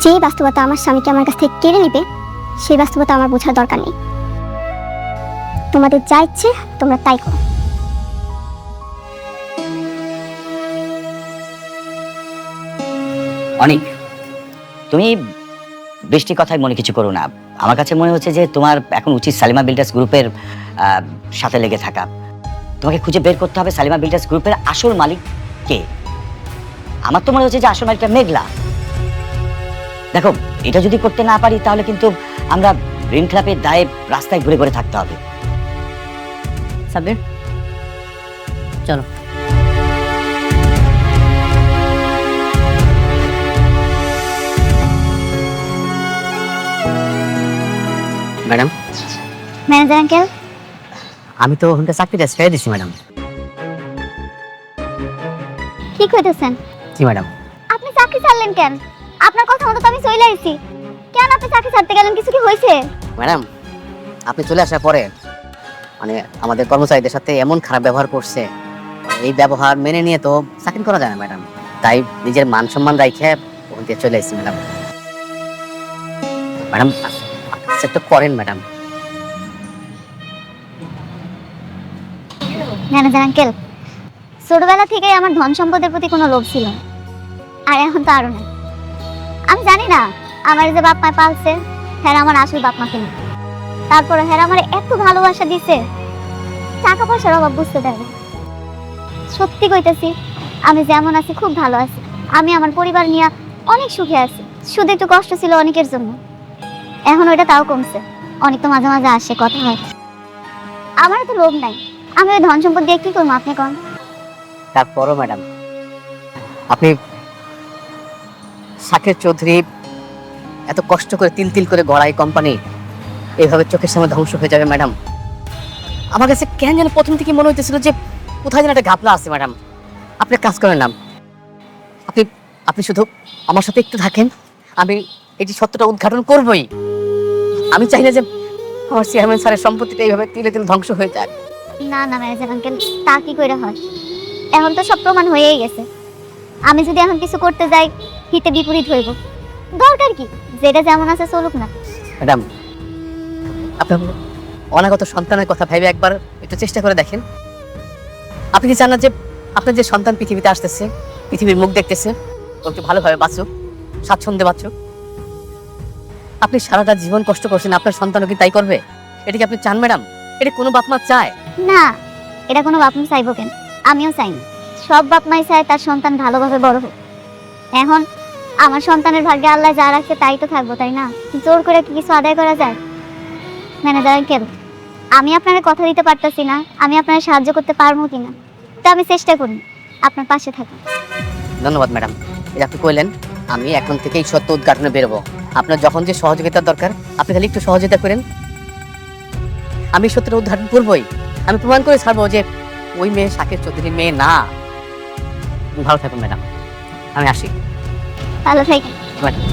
যে বাস্তবতা আমার স্বামীকে আমার কাছ থেকে কেড়ে নেবে সেই বাস্তবতা আমার বোঝার দরকার নেই। তোমাদের যা ইচ্ছে তোমরা তাই করো। অনেক, তুমি বৃষ্টির কথায় মনে কিছু করো না। আমার কাছে মনে হচ্ছে যে তোমার এখন উচিত সালিমা বিল্ডার্স গ্রুপের সাথে লেগে থাকা। তোমাকে খুঁজে বের করতে হবে সালিমা বিল্ডার্স গ্রুপের আসল মালিক কে। আমার তো মনে হচ্ছে যে আসল মালিকটা মেঘলা। দেখো, এটা যদি করতে না পারি তাহলে কিন্তু আমরা ঋণ খেলাপের দায়ে রাস্তায় ঘুরে ঘুরে থাকতে হবে। সাব্বির, চলো। ম্যাডাম, ম্যানেজার আঙ্কেল, আমি তো ওখানকার চাকরিটা ছেড়ে দিছি ম্যাডাম। কি কইতেছেন? জি ম্যাডাম। আপনি চাকরি ছাড়লেন কেন? আপনার কথা মতো তো আমি চলে আইছি। কেন আপনি চাকরি ছাড়তে গেলেন? কিছু কি হয়েছে? ম্যাডাম, আপনি চলে আসার পরে মানে আমাদের কর্মচারীদের সাথে এমন খারাপ ব্যবহার করছে, এই ব্যবহার মেনে নিয়ে তো চাকরি করা যায় না ম্যাডাম। তাই নিজের মান সম্মান রাখে ওখান থেকে চলে এসেছি ম্যাডাম। ম্যাডাম একটা করেন ম্যাডাম। ম্যানেজার আঙ্কেল, ছোটবেলা থেকেই আমার ধন সম্পদের প্রতি কোনো লোভ ছিল না, আর এখন তো আরো নাই। আমি জানি না আমার যে বাপ মা পালছে হ্যাঁ আমার আসল বাপ মা কিনা। তারপরে হ্যাঁ আমার এত ভালোবাসা দিছে, টাকা পয়সার অভাব বুঝতে দেয় না। সত্যি কইতেছি, আমি যেমন আছি খুব ভালো আছি। আমি আমার পরিবার নিয়ে অনেক সুখে আছি। শুধু একটু কষ্ট ছিল অনেকের জন্য, এখন ওইটা তাও কমছে। অনেক তো মাঝে মাঝে আসে, কথা হয়। আমার তো লোভ নাই, আমি ওই ধন সম্পদ দিয়ে কি করবো আপনি কন? তারপরও ম্যাডাম, আপনি শাকের চৌধুরী এত কষ্ট করে তিল তিল করে গড়াই কোম্পানি এইভাবে চোখের সামনে ধ্বংস হয়ে যাবে ম্যাডাম। আমার কাছে কেন যেন প্রথম থেকে মনে হইতেছিল যে কোথায় যেন একটা ঘাপলা আছে ম্যাডাম। আপনি কাজ করেন না, আপনি আপনি শুধু আমার সাথে একটু থাকেন, আমি এই যে সত্যটা উদ্ঘাটন করবই। আমি চাই না যে আমার চেয়ারম্যান স্যারের সম্পত্তিটা এইভাবে তিলে তিল ধ্বংস হয়ে যায়। না না ম্যানেজার আঙ্কেল, তা কি করে হয়? এখন তো সব প্রমাণ হয়েই গেছে। আমি যদি এখন কিছু করতে যাই হিতে বিপরীত হইব। দরকার কি, যেটা যেমন আছে চলুক না। ম্যাডাম, আপনার অনাগত সন্তানের কথা ভেবে একবার একটু চেষ্টা করে দেখেন। আপনি কি চান না যে আপনার যে সন্তান পৃথিবীতে আসতেছে, পৃথিবীর মুখ দেখতেছে, ও একটু ভালোভাবে বাঁচুক, স্বাচ্ছন্দ্যে বাঁচুক? আপনি সারাটা জীবন কষ্ট করছেন, আপনার সন্তানও কি তাই করবে? এটা কি আপনি চান ম্যাডাম? এটা কোনো বাপ মা চায় না, এটা কোনো বাপ মা চাইবো কেন? আমিও চাই না। সব বাপ মাই চায় তার সন্তান ভালোভাবে বড় হোক। এখন আমার সন্তানের ভাগ্যে আল্লাহ যা রাখছে তাই তো থাকবো, তাই না? জোর করে কি কিছু আদায় করা যায়? ম্যানেজার আঙ্কেল, আমি আপনাকে কথা দিতে পারতাছি না আমি আপনাকে সাহায্য করতে পারবো কিনা, তা আমি চেষ্টা করি আপনার পাশে থাকি। ধন্যবাদ ম্যাডাম, এটা আপনি কইলেন। আমি এখন থেকেই সত্য উদ্ঘাটনে বেরোবো। আপনার যখন যে সহযোগিতার দরকার আপনি খালি একটু সহযোগিতা করেন, আমি সত্যটা উদ্ঘাটন করবই। আমি প্রমাণ করে ছাড়বো যে ওই মেয়ে শাকের চৌধুরীর মেয়ে না। ভালো থাকুন ম্যাডাম, আমি আসি। ভালো থাকি। ম্যাডাম,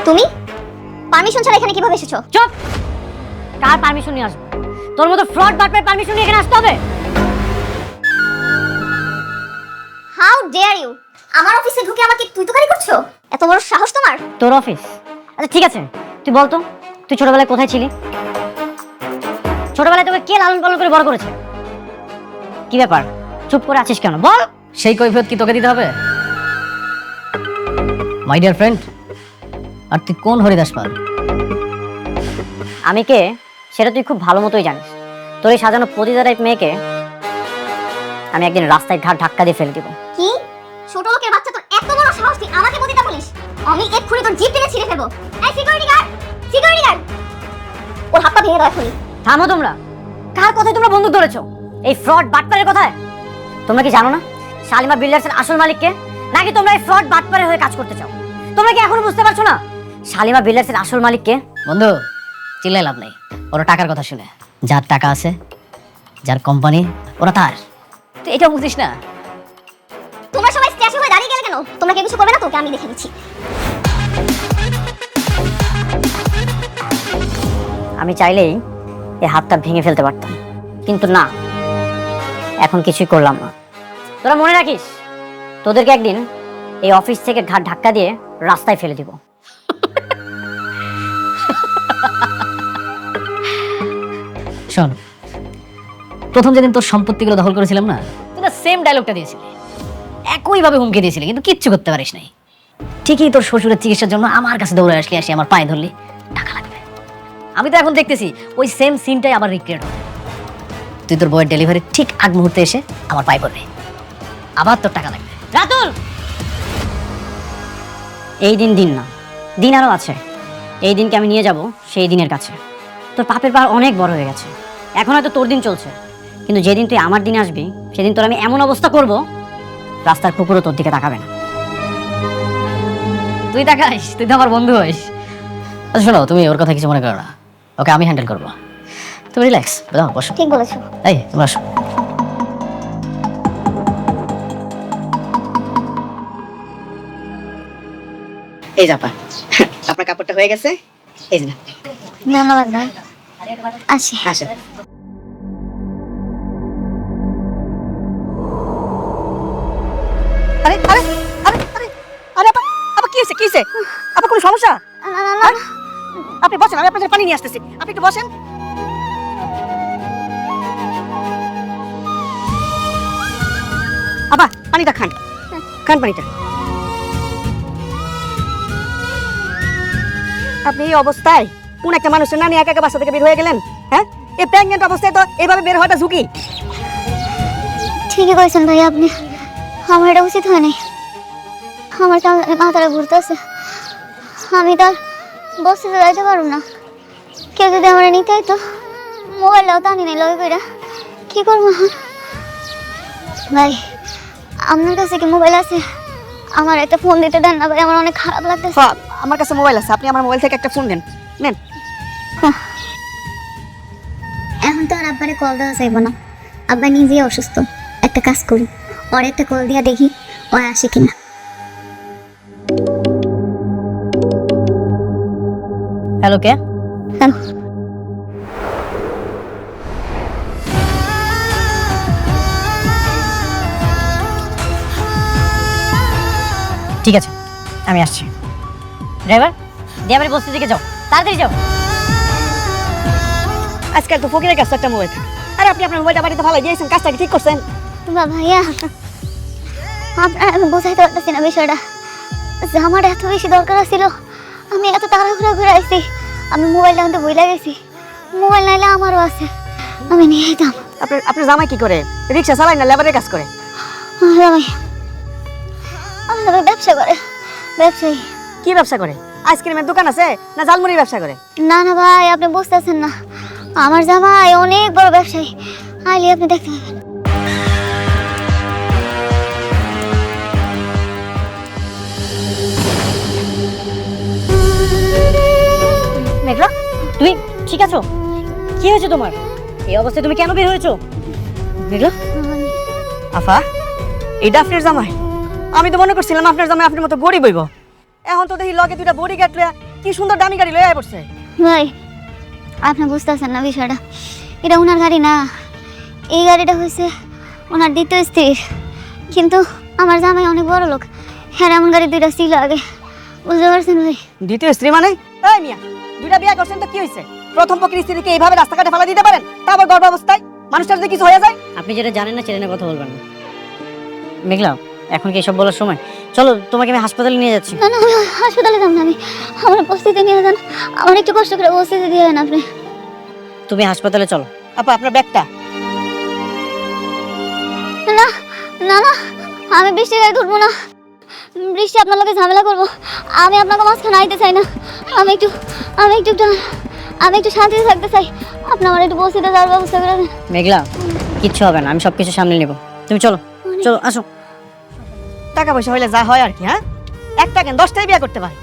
তুমি পারমিশন ছাড়া এখানে কিভাবে এসেছো? চুপ! কার পারমিশন নিয়ে আসবো? তোর মতো ফ্রড বাটপার পারমিশন নিয়ে এখানে আসতে হবে? How dare you! আমার অফিসে ঢুকে আমাকে তুই তো গালি করছো? এত বড় সাহস তোমার? তোর অফিস? আচ্ছা ঠিক আছে, তুই বলতো তুই ছোটবেলায় কোথায় ছিলি? ছোটবেলায় তোকে কে লালন পালন করে বড় করেছে? কি ব্যাপার, চুপ করে আছিস কেন? বল। সেই কৈফিয়ত কি তোকে দিতে হবে? মাই ডিয়ার ফ্রেন্ড, আর তুই কোন হরিদাস পাল? আমি কে সেটা তুই খুব ভালো মতোই জানিস। তোর এই সাজানো পতিতা টাইপ মেয়েকে আমি একদিন রাস্তায় ঘাট ধাক্কা দিয়ে ফেলে দিব। কি ছোট লোকের বাচ্চা, তোর এত বড় সাহস তুই আমাকে বদিটা বলিস? আমি এক্ষুনি তোর জিভ টেনে ছিঁড়ে ফেলবো। এই সিকিউরিটি গার্ড, সিকিউরিটি গার্ড, ওর হাতটা ভেঙে দাও এখনই। থামো তোমরা। কার কথায় তোমরা বন্দুক ধরেছো? এই ফ্রড বাটপারের কথায়? তোমরা কি জানো না শালিমা বিল্ডার্সের আসল মালিককে? নাকি তোমরা এই ফ্রড বাটপারের হয়ে কাজ করতে চাও? তোমরা কি এখনো বুঝতে পারছো না শালিমা বিল্ডার্সের আসল মালিককে? বন্ধু, চিল্লাই লাভ নাই। ওরা টাকার কথা শুনে, যার টাকা আছে, যার কোম্পানি, ওরা তার। তুই এটা বুঝিস না? তোমরা সবাই স্ট্যাচু হয়ে দাঁড়িয়ে গেলে কেন? তোমরা কেউ কিছু করবে না? তোকে আমি দেখে দিচ্ছি। আমি চাইলেই এই হাতটা ভেঙে ফেলতে পারতাম, কিন্তু না, এখন কিছুই করলাম না। তোরা মনে রাখিস, তোদেরকে একদিন এই অফিস থেকে ঘাট ধাক্কা দিয়ে রাস্তায় ফেলে দিব। শোন, প্রথম যেদিন তোর সম্পত্তিগুলো দখল করেছিলাম না, তুই না সেম ডায়লগটা দিয়েছিলি, একইভাবে হুমকি দিয়েছিলি, কিন্তু কিচ্ছু করতে পারিস নাই। ঠিকই তোর শ্বশুরের চিকিৎসার জন্য আমার কাছে দৌড়ে আসলি, আসি আমার পায়ে ধরলি, টাকা লাগবে। আমি তো এখন দেখতেছি ওই সেম সিনটাই আবার রিক্রিয়েট হবে। তুই তোর বইয়ের ডেলিভারি ঠিক আগ মুহূর্তে এসে আমার পায়ে পড়বি, আবার তোর টাকা লাগবে। রাতুল, এই দিন দিন না, দিন আরো আছে। এই দিনকে আমি নিয়ে যাব সেই দিনের কাছে। তোর পাপের পাহাড় অনেক বড় হয়ে গেছে, এখন হয়তো তোর দিন চলছে, কিন্তু যেদিন তুই আমার দিনে আসবি সেদিন তোর আমি এমন অবস্থা করব, রাস্তার কুকুরও তোর দিকে তাকাবে না। তুই তাকাইস, তুই তো আমার বন্ধু হইস। আচ্ছা শোনো, তুমি ওর কথা কিছু মনে করো না, ওকে আমি হ্যান্ডেল করবো। তুমি রিল্যাক্স, বুঝো, বসো। ঠিক বলেছো। এই তোমরা আসো। এই যাপা, আপনার কাপড়টা হয়ে গেছে, এই যে। ধন্যবাদ ভাই, আসি। আসো। আরে আরে আরে আরে আরে আপা, আপা কি হয়েছে, কি হয়েছে? আপনার কোনো সমস্যা? না না না, না। আপনি বসেন, আমি আপনার জন্য পানি নিয়ে আসতেছি, আপনি একটু বসেন। আপা পানিটা খান, খান পানিটা। আপনি এই অবস্থায় কোন একটা মানুষের না নিয়ে একা একা বাসা থেকে বের হয়ে গেলেন? হ্যাঁ, এই প্রেগনেন্ট অবস্থায় তো এইভাবে বের হওয়াটা ঝুঁকি। ঠিকই কইছেন ভাই আপনি, আমার এটা উচিত হয় নাই। আমার মাথাটা ঘুরতেছে, আমি তো আর বসতে যাইতে পারবো না। কেউ যদি আমার নিতে হইতো, মোবাইলটাও তো আনি নাই লগে কইরা, কি করবো এখন? ভাই আপনার কাছে কি মোবাইল আছে? আমার একটা ফোন দিতে দেন না ভাই, আমার অনেক খারাপ লাগতেছে। হ্যাঁ, আমার কাছে মোবাইল আছে, আপনি আমার মোবাইল থেকে একটা ফোন দেন, নেন। এখন তো আর আব্বারে কল দেওয়া যাইব না, আব্বা নিজেই অসুস্থ। একটা কাজ করি, ওর একটা কল দিয়া দেখি ও আসে কিনা। হ্যালো, কে? হ্যালো, ঠিক আছে, আমি আসছি। ড্রাইভার, ড্রাইভারের বস্তি দিকে যাও, তাড়াতাড়ি যাও। আজকাল তো ফকিরের কাছে একটা মোবাইল থাকে, আর আপনি আপনার মোবাইলটা বাড়িতে ভালো দিয়েছেন, কাজটা কি ঠিক করছেন? ভাইয়া আপনার আমি বোঝাইতে পারতেছি না বিষয়টা, যে আমার এত বেশি দরকার ছিল, আমি এত তাড়াহুড়া করে আইছি, আমি মোবাইলটা আনতে ভুলে গেছি। মোবাইল নাইলে আমারও আছে, আমি নিয়ে যেতাম। আপনার জামাই কি করে? রিক্সা চালায় না লেবারের কাজ করে? আমি ব্যবসা করে, ব্যবসায়ী। কি ব্যবসা করে? আইসক্রিমের দোকান আছে না ঝালমুড়ির ব্যবসা করে? না না ভাই, আপনি বুঝতেছেন না, আমার জামাই অনেক বড় ব্যবসায়ী, আইলে আপনি দেখতে পাবেন। মেঘলা, তুমি ঠিক আছো? কি হয়েছে তোমার? এই অবস্থায় তুমি কেন বের হয়েছো? মেঘলা, আফা, এটা আপনার জামাই? আমি তো মনে করছিলাম আপনার জামাই আপনার মতো গরিব হইব, এখন তো দেখি লগে দুইটা বডি গার্ড লইয়া কি সুন্দর দামি গাড়ি লইয়া পড়ছে। ভাই আপনি বুঝতেছেন না বিষয়টা, এটা ওনার গাড়ি না, এই গাড়িটা হয়েছে ওনার দ্বিতীয় স্ত্রীর। কিন্তু আমার জামাই অনেক বড় লোক, হ্যাঁ এমন গাড়ি দুইটা ছিল আগে, বুঝতে পারছেন ভাই? দ্বিতীয় স্ত্রী মানে? এই মিয়া, দুইটা বিয়ে করছেন তো কি হয়েছে? প্রথম পক্ষের স্ত্রীকে এইভাবে রাস্তাঘাটে ফেলা দিতে পারেন, তা আবার গর্ভাবস্থায়? মানুষটার যদি কিছু হয়ে যায়? আপনি যেটা জানেন না সেটা নিয়ে কথা বলবেন না। মেঘলা, এখন কি এসব বলার সময়? চলো, তোমাকে আমি হাসপাতালে নিয়ে যাচ্ছি। না না, আমি হাসপাতালে যাব না, আমি আমার বস্তিতে নিয়ে যান, আমার একটু কষ্ট করে বস্তিতে দিয়ে দেন আপনি। তুমি হাসপাতালে চলো। আপা আপনার ব্যাগটা? না না না, আমি বৃষ্টির গায়ে উঠবো না। বৃষ্টি আপনার লোকে ঝামেলা করবো, আমি আপনাকে মাঝখানে আইতে চাই না। আমি একটু আমি একটু আমি একটু শান্তিতে থাকতে চাই। আপনি আমার একটু বসিতে যাওয়ার ব্যবস্থা করে দেন। মেঘলা, কিচ্ছু হবে না, আমি সব কিছু সামলে নেব। তুমি চলো চলো, আসো। টাকা পয়সা হইলে যা হয় আর কি, হ্যাঁ? একটা কেন 10টাই বিয়ে করতে পারে।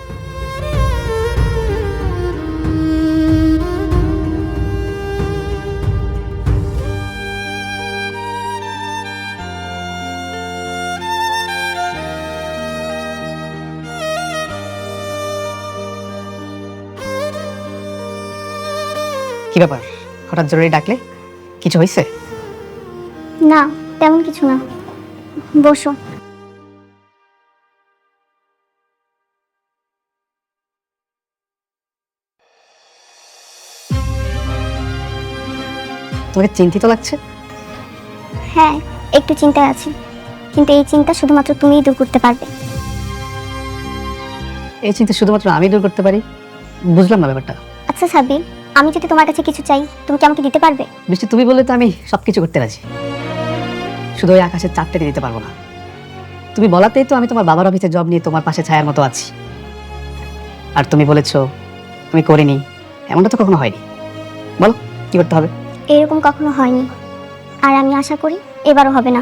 কি ব্যাপার, হঠাৎ জরুরি ডাকলে? কিছু হয়েছে? না, তেমন কিছু না, বসো। তোমাকে চিন্তিত লাগছে? হ্যাঁ, একটু চিন্তায় আছি, কিন্তু এই চিন্তা শুধুমাত্র তুমিই দূর করতে পারবে। এই চিন্তা শুধুমাত্র আমি দূর করতে পারি? বুঝলাম না ব্যাপারটা। আচ্ছা সাব্বির, আমি যদি তোমার কাছে কিছু চাই, তুমি কি আমাকে দিতে পারবে? বৃষ্টি, তুমি বললে তো আমি সবকিছু করতে রাজি, শুধু ওই আকাশের চাঁদটাকে দিতে পারবো না। তুমি বলাতেই তো আমি তোমার বাবার অফিসে জব নিয়ে তোমার পাশে ছায়ার মতো আছি। আর তুমি বলেছো আমি করিনি, এমনটা তো কখনো হয়নি। বলো কি করতে হবে? এরকম কখনো হয়নি, আর আমি আশা করি এবারও হবে না।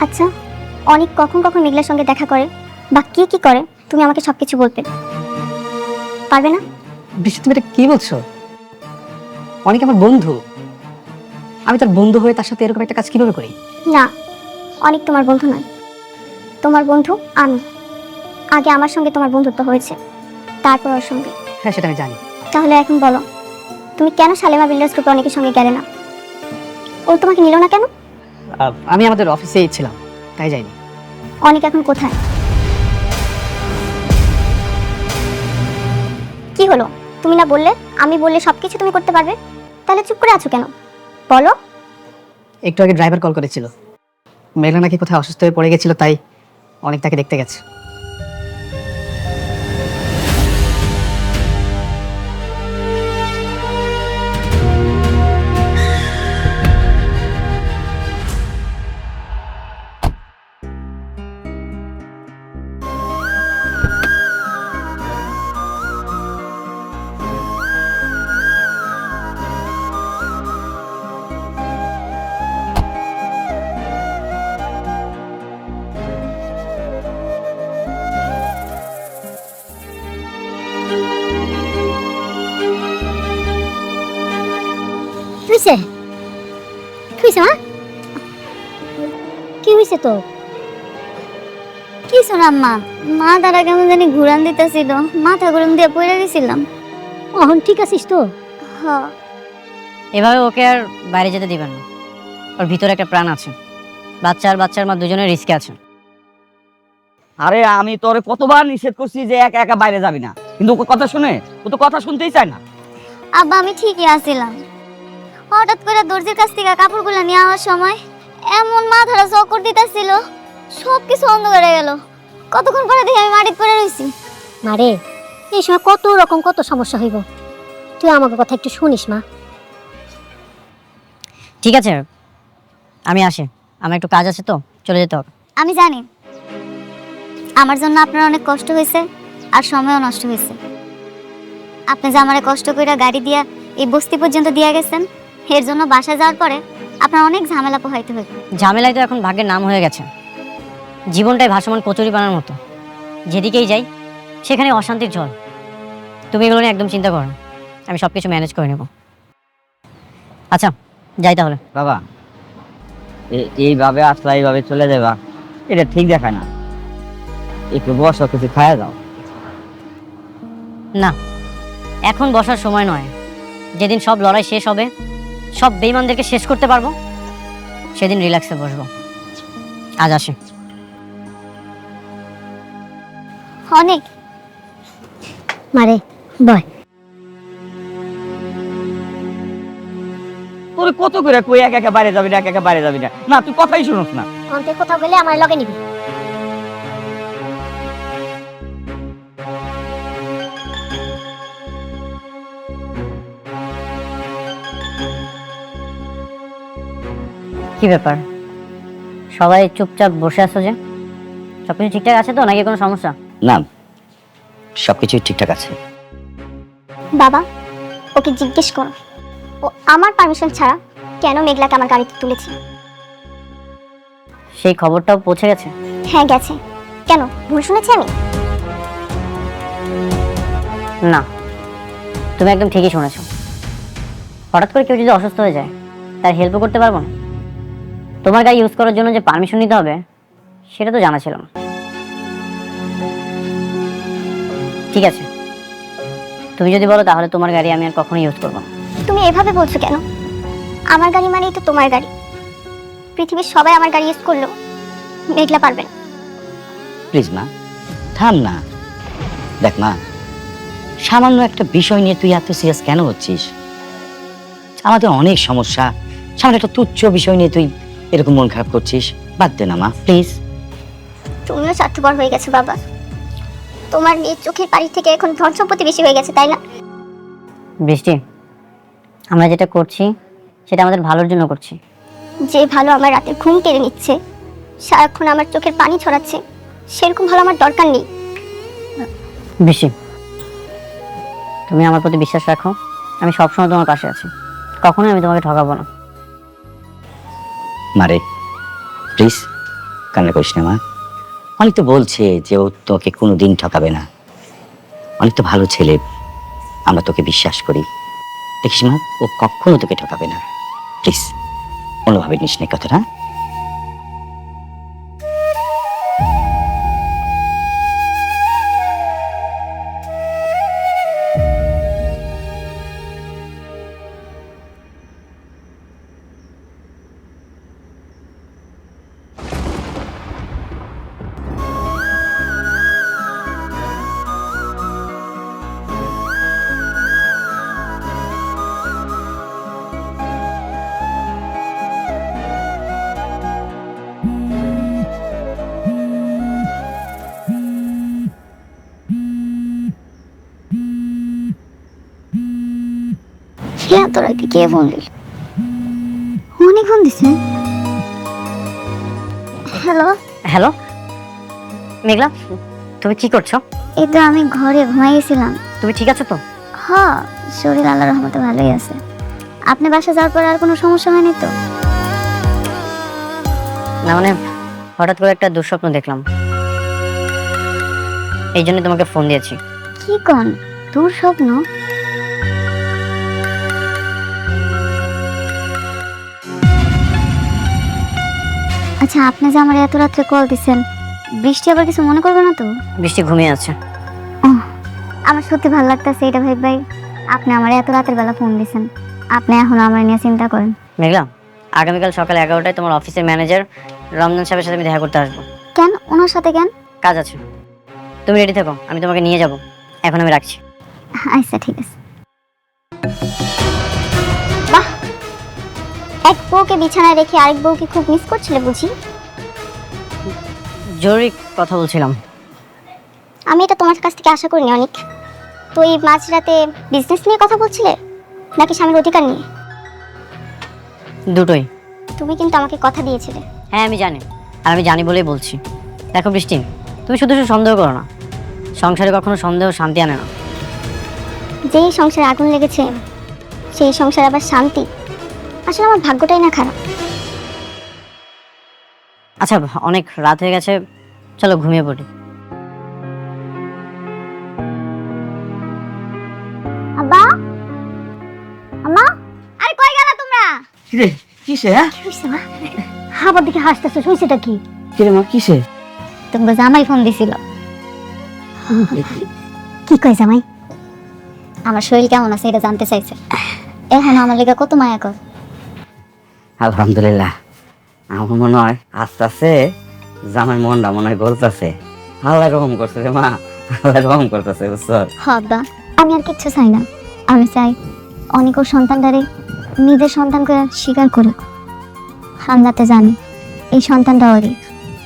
আচ্ছা, অনেক কখন কখন মেঘলার সঙ্গে দেখা করে বা কি কি করে, তুমি আমাকে সবকিছু বলতে পারবে না? বৃষ্টি, তুমি এটা কি বলছো? অনেক আমার বন্ধু, আমি তার বন্ধু হয়ে তার সাথে এরকম একটা কাজ কিভাবে করি? না, অনেক তোমার বন্ধু নয়, তোমার বন্ধু আমি। আগে আমার সঙ্গে তোমার বন্ধুত্ব হয়েছে, তারপর ওর সঙ্গে। হ্যাঁ, সেটা আমি জানি। তাহলে এখন বলো, তুমি কেন সালেমা বিল্ডার্স গ্রুপে অনেকের সঙ্গে গেলে না? ও তোমাকে নিল না কেন? আমি আমাদের অফিসেই ছিলাম, তাই যাইনি। অনেক এখন কোথায়? কি হলো, তুমি না বললে আমি বললে সবকিছু তুমি করতে পারবে? তাহলে চুপ করে আছো কেন, বলো। একটু আগে ড্রাইভার কল করেছিল, মেঘলা নাকি কোথায় অসুস্থ হয়ে পড়ে গেছিল, তাই অনেক তাকে দেখতে গেছে। হইছে হইছে মা, কি হইছে তো? কি শোনাম্মা, মাথাটা কেমন জানি ঘুরান দিতেছিল, মাথা গরম দিয়ে পড়ে গেছিলাম। এখন ঠিক আছিস তো? হ্যাঁ। এভাবে ওকে আর বাইরে যেতে দিবেন না, ওর ভিতরে একটা প্রাণ আছে। বাচ্চা আর বাচ্চার মা দুজনের রিস্কে আছে। আরে আমি তোরে কতবার নিষেধ করছি যে একা একা বাইরে যাবি না, কিন্তু ও কথা শুনে, ও তো কথা শুনতেই চায় না। আব্বা, আমি ঠিকই আছিলাম, হঠাৎ করে দর্জির কাছ থেকে কাপড়গুলো নিয়ে আসার সময় এমন মাথাটা চক্কর দিতেছিল, সব কিছু অন্ধকার হয়ে গেল। কতক্ষণ পরে দেখি আমি মাটিতে পড়ে রয়েছি। মারে, এই সময় কত রকম কত সমস্যা হইব, তুই আমাকে কথা একটু শুনিস মা। ঠিক আছে, আমি আসি, আমার একটু কাজ আছে তো, চলে যেতে হবে। আমি জানি আমার জন্য আপনার অনেক কষ্ট হয়েছে আর সময়ও নষ্ট হয়েছে। আপনি যে আমারে কষ্ট করে গাড়ি দিয়া এই বস্তি পর্যন্ত দিয়ে গেছেন, এর জন্য বাসা যাওয়ার পরে আপনার অনেক ঝামেলা পোহাইতে হবে। ঝামেলায় তো এখন ভাগ্যের নাম হয়ে গেছে। জীবনটাই ভাসমান কচুরি বানার মতো, যেদিকেই যাই সেখানে অশান্তির ঝড়। তুমি এগুলো নিয়ে একদম চিন্তা করো না, আমি সব কিছু ম্যানেজ করে নেব। আচ্ছা, যাই তাহলে। বাবা, এইভাবে আসলা, এইভাবে চলে যাবা, এটা ঠিক দেখায় না। একটু বসো, কিছু খায়া যাও। না, এখন বসার সময় নয়। যেদিন সব লড়াই শেষ হবে, সব বেঈমানদেরকে শেষ করতে পারবো, সেদিন রিল্যাক্সে বসবো। আজ আসি। অনেক মারে, বয়। তোর কত করে কই একা একা বাইরে যাবি না, একা একা বাইরে যাবি না, না তুই কথাই শুনোস না। অন্তে কোথাও গেলে আমার লগে নিবি। কি ব্যাপার, সবাই চুপচাপ বসে আছো যে? সবকিছু ঠিকঠাক আছে তো, নাকি কোনো সমস্যা? না, সবকিছু ঠিকঠাক আছে। বাবা, ওকে জিজ্ঞেস করো ও আমার পারমিশন ছাড়া কেন মেঘলাকে আমার গাড়িতে তুলেছে। সেই খবরটাও পৌঁছে গেছে? হ্যাঁ গেছে। কেন, ভুল শুনেছি আমি? না, তুমি একদম ঠিকই শুনেছো। হঠাৎ করে কেউ যদি অসুস্থ হয়ে যায়, তার হেল্পও করতে পারবো না? তোমার গাড়ি ইউজ করার জন্য যে পারমিশন নিতে হবে, সেটা তো জানা ছিল না। ঠিক আছে, তুমি যদি বলো তাহলে তোমার গাড়ি আমি আর কখনো ইউজ করবো না। তুমি এভাবে বলছো কেন? আমার গাড়ি মানেই তো তোমার গাড়ি। পৃথিবীর সবাই আমার গাড়ি ইউজ করলো, মেঘলা পারবে না। প্লিজ মা, থাম না। দেখ মা, সামান্য একটা বিষয় নিয়ে তুই এত সিরিয়াস কেন হচ্ছিস? আমাদের অনেক সমস্যা, সামান্য একটা তুচ্ছ বিষয় নিয়ে তুই এরকম মন খারাপ করছিস। বাদ দে না মা, প্লিজ। তুমিও স্বার্থপর হয়ে গেছো বাবা। তোমার মেয়ের চোখের পানি থেকে এখন ধন সম্পত্তি বেশি হয়ে গেছে, তাই না? বৃষ্টি, আমরা যেটা করছি সেটা আমাদের ভালোর জন্য করছি। যে ভালো আমার রাতের ঘুম কেড়ে নিচ্ছে, সারাক্ষণ আমার চোখের পানি ছড়াচ্ছে, সেরকম ভালো আমার দরকার নেই। বৃষ্টি, তুমি আমার প্রতি বিশ্বাস রাখো, আমি সবসময় তোমার পাশে আছি, কখনোই আমি তোমাকে ঠকাবো না। মারে, প্লিজ কান্না করিস না মা। অনেক তো বলছে যে ও তোকে কোনোদিন ঠকাবে না। অনেক তো ভালো ছেলে, আমরা তোকে বিশ্বাস করি। দেখিস মা, ও কখনো তোকে ঠকাবে না। প্লিজ কোনোভাবে নিস না কথাটা। হ্যাঁ, তোরা কে ফোন দিল? অনেক ফোন দিছে। হ্যালো। হ্যালো মেঘলা, তুমি কি করছো? এই তো আমি ঘরে ঘুমাইছিলাম। তুমি ঠিক আছো তো? হ্যাঁ, শরীর আল্লাহর রহমতে ভালোই আছে। আপনি বাসা যাওয়ার পর আর কোনো সমস্যা হয়নি তো? না মানে, হঠাৎ করে একটা দুঃস্বপ্ন দেখলাম, এই জন্য তোমাকে ফোন দিয়েছি। কি কোন তোর স্বপ্ন? আচ্ছা, আপনি যে আমার এত রাত্রে কল দিছেন, বৃষ্টি আবার কিছু মনে করবে না তো? বৃষ্টি ঘুমিয়ে আছে। আমার সত্যি ভালো লাগতেছে এটা ভাই। আপনি আমার এত রাতের বেলা ফোন দিছেন, আপনি এখন আমার নিয়ে চিন্তা করেন। মেঘলা, আগামীকাল সকাল 11টায় তোমার অফিসের ম্যানেজার রমজান সাহেবের সাথে আমি দেখা করতে আসবো। কেন, ওনার সাথে কেন? কাজ আছে, তুমি রেডি থাকো, আমি তোমাকে নিয়ে যাব। এখন আমি রাখছি। আচ্ছা ঠিক আছে। বাহ, এক বউকে বিছানায় রেখে আরেক বউকে খুব মিস করছিলে বুঝি? জরুরি কথা বলছিলাম। আমি এটা তোমার কাছ থেকে আশা করিনি অনেক। তো এই মাঝরাতে বিজনেস নিয়ে কথা বলছিলে নাকি স্বামীর অধিকার নিয়ে? দুটোই। তুমি কিন্তু আমাকে কথা দিয়েছিলে। হ্যাঁ আমি জানি, আর আমি জানি বলেই বলছি। দেখো বৃষ্টি, তুমি শুধু শুধু সন্দেহ করো না। সংসারে কখনো সন্দেহ শান্তি আনে না। যেই সংসারে আগুন লেগেছে সেই সংসারে আবার শান্তি। আসলে আমার ভাগ্যটাই না খারাপ। আচ্ছা, অনেক রাত হয়ে গেছে, চলো ঘুমিয়ে পড়ি। আব্বা, আম্মা, আরে কই গেলা তোমরা? কিরে কিসে? হ্যাঁ কি হইছে মা? আবার দিকে হাসতেছো, হইছেটা কি? কিরে মা কিসে? তোমাকে জামাই ফোন দিছিল। কি কই জামাই? আমার শরীর কেমন আছে এটা জানতে চাইছে। এখন আমার লেগে কত মায়া কর। আলহামদুলিল্লাহ, আমার মনে হয় আস্তে আস্তে জামাই মনটা মনে হয় বলতেছে আল্লাহ রহম করছে রে মা, আল্লাহ রহম করতেছে বুঝছো? হব্বা, আমি আর কিচ্ছু চাই না। আমি চাই অনেক সন্তানটারে নিজের সন্তান করে স্বীকার করুক। হামলাতে জানি এই সন্তানটা ওরই।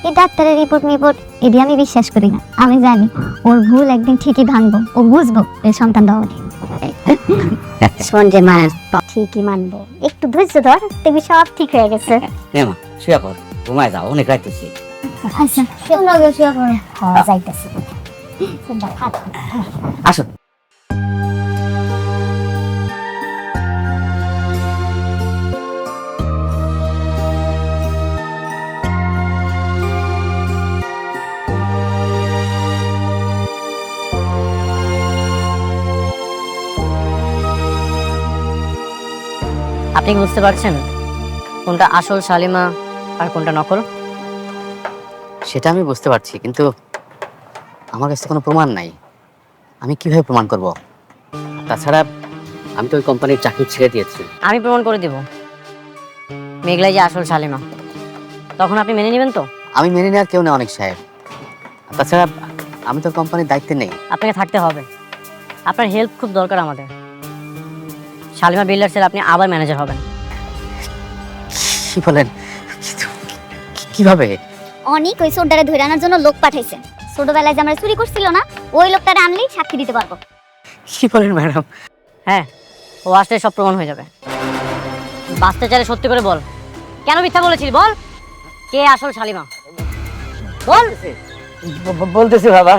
এই ডাক্তারের রিপোর্ট এটি আমি বিশ্বাস করি না। আমি জানি ওর ভুল একদিন ঠিকই ভাঙবো, ও বুঝবো এই সন্তানটা ওরই। শোন যে মা, ঠিকই মানবো। একটু ধৈর্য ধর, দেখবি সব ঠিক হয়ে গেছে। নে মা, শুয়ে পড়। ঘুমায় যাও, অনেক রাইতেছি। আচ্ছা তোমরা গেছো এখন হ্যাঁ যাইতেছি তোমরা খাও আসো। আপনি কি বুঝতে পারছেন কোনটা আসল শালিমা আর কোনটা নকল? সেটা আমি বুঝতে পারছি, কিন্তু আমার কাছে কোনো প্রমাণ নাই। আমি কিভাবে প্রমাণ করব? তাছাড়া আমি তো ওই কোম্পানির চাকরি ছেড়ে দিয়েছি। আমি প্রমাণ করে দিব মেঘলাই যে আসল শালিমা। তখন আপনি মেনে নেবেন তো? আমি মেনে নেওয়ার কেউ না অনেক সাহেব। তাছাড়া আমি তো কোম্পানির দায়িত্বে নেই। আপনাকে থাকতে হবে, আপনার হেল্প খুব দরকার আমাদের। শালিমা বিল্ডার্সের আপনি আবার ম্যানেজার হবেন। কি বলেন? কিভাবে? অনেক ওই সোডারে ধরে আনার জন্য লোক পাঠাইছে। ছোটবেলায় যে আমরা চুরি করছিল না, ওই লোকটারে আনলেই সাক্ষী দিতে পারবো। কি বলেন ম্যাডাম? হ্যাঁ, ও আসলে সব প্রমাণ হয়ে যাবে। বাঁচতে চাইলে সত্যি করে বল, কেন মিথ্যা বলেছিলি? বল, কে আসল শালিমা? বল। বলতেছি বাবা।